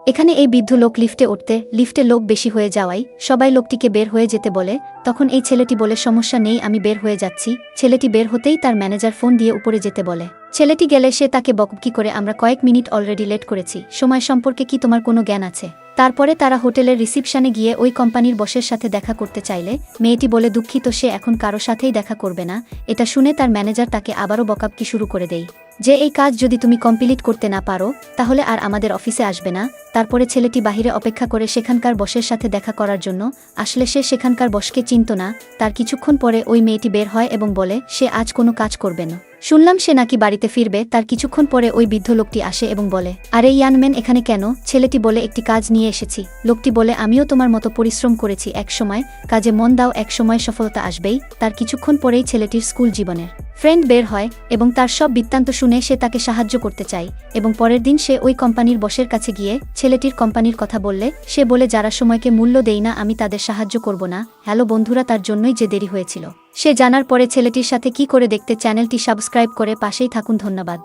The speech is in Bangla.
এখানে এই বৃদ্ধ লোক লিফটে উঠতে লিফটে লোক বেশি হয়ে যাওয়ায় সবাই লোকটিকে বের হয়ে যেতে বলে। তখন এই ছেলেটি বলে, সমস্যা নেই, আমি বের হয়ে যাচ্ছি। ছেলেটি বের হতেই তার ম্যানেজার ফোন দিয়ে উপরে যেতে বলে। ছেলেটি গেলে সে তাকে বকবকি করে, আমরা কয়েক মিনিট অলরেডি লেট করেছি, সময় সম্পর্কে কি তোমার কোনো জ্ঞান আছে? তারপরে তারা হোটেলের রিসিপশনে গিয়ে ওই কোম্পানির বসের সাথে দেখা করতে চাইলে মেয়েটি বলে দুঃখিত, সে এখন কারো সাথেই দেখা করবে না। এটা শুনে তার ম্যানেজার তাকে আবারও বকাবকি শুরু করে দেয় যে এই কাজ যদি তুমি কমপ্লিট করতে না পারো তাহলে আর আমাদের অফিসে আসবে না। তারপরে ছেলেটি বাহিরে অপেক্ষা করে সেখানকার বসের সাথে দেখা করার জন্য। আসলে সে সেখানকার বসকে চিনত না। তার কিছুক্ষণ পরে ওই মেয়েটি বের হয় এবং বলে সে আজ কোনো কাজ করবে না, শুনলাম সে নাকি বাড়িতে ফিরবে। তার কিছুক্ষণ পরে ওই বৃদ্ধ লোকটি আসে এবং বলে, আরে ইয়ানম্যান এখানে কেন? ছেলেটি বলে, একটি কাজ নিয়ে এসেছি। লোকটি বলে, আমিও তোমার মতো পরিশ্রম করেছি, এক সময় কাজে মন দাও, এক সময় সফলতা আসবেই। তার কিছুক্ষণ পরেই ছেলেটির স্কুল জীবনের ফ্রেন্ড বের হয় এবং তার সব বৃত্তান্ত শুনে সে তাকে সাহায্য করতে চায়। এবং পরের দিন সে ওই কোম্পানির বসের কাছে গিয়ে ছেলেটির কোম্পানির কথা বললে সে বলে, যারা সময়কে মূল্য দেয় না আমি তাদের সাহায্য করব না। হ্যালো বন্ধুরা, তার জন্যই যে দেরি হয়েছিল। সে জানার পরে ছেলেটির সাথে কি করে দেখতে চ্যানেলটি সাবস্ক্রাইব করে পাশেই থাকুন। ধন্যবাদ।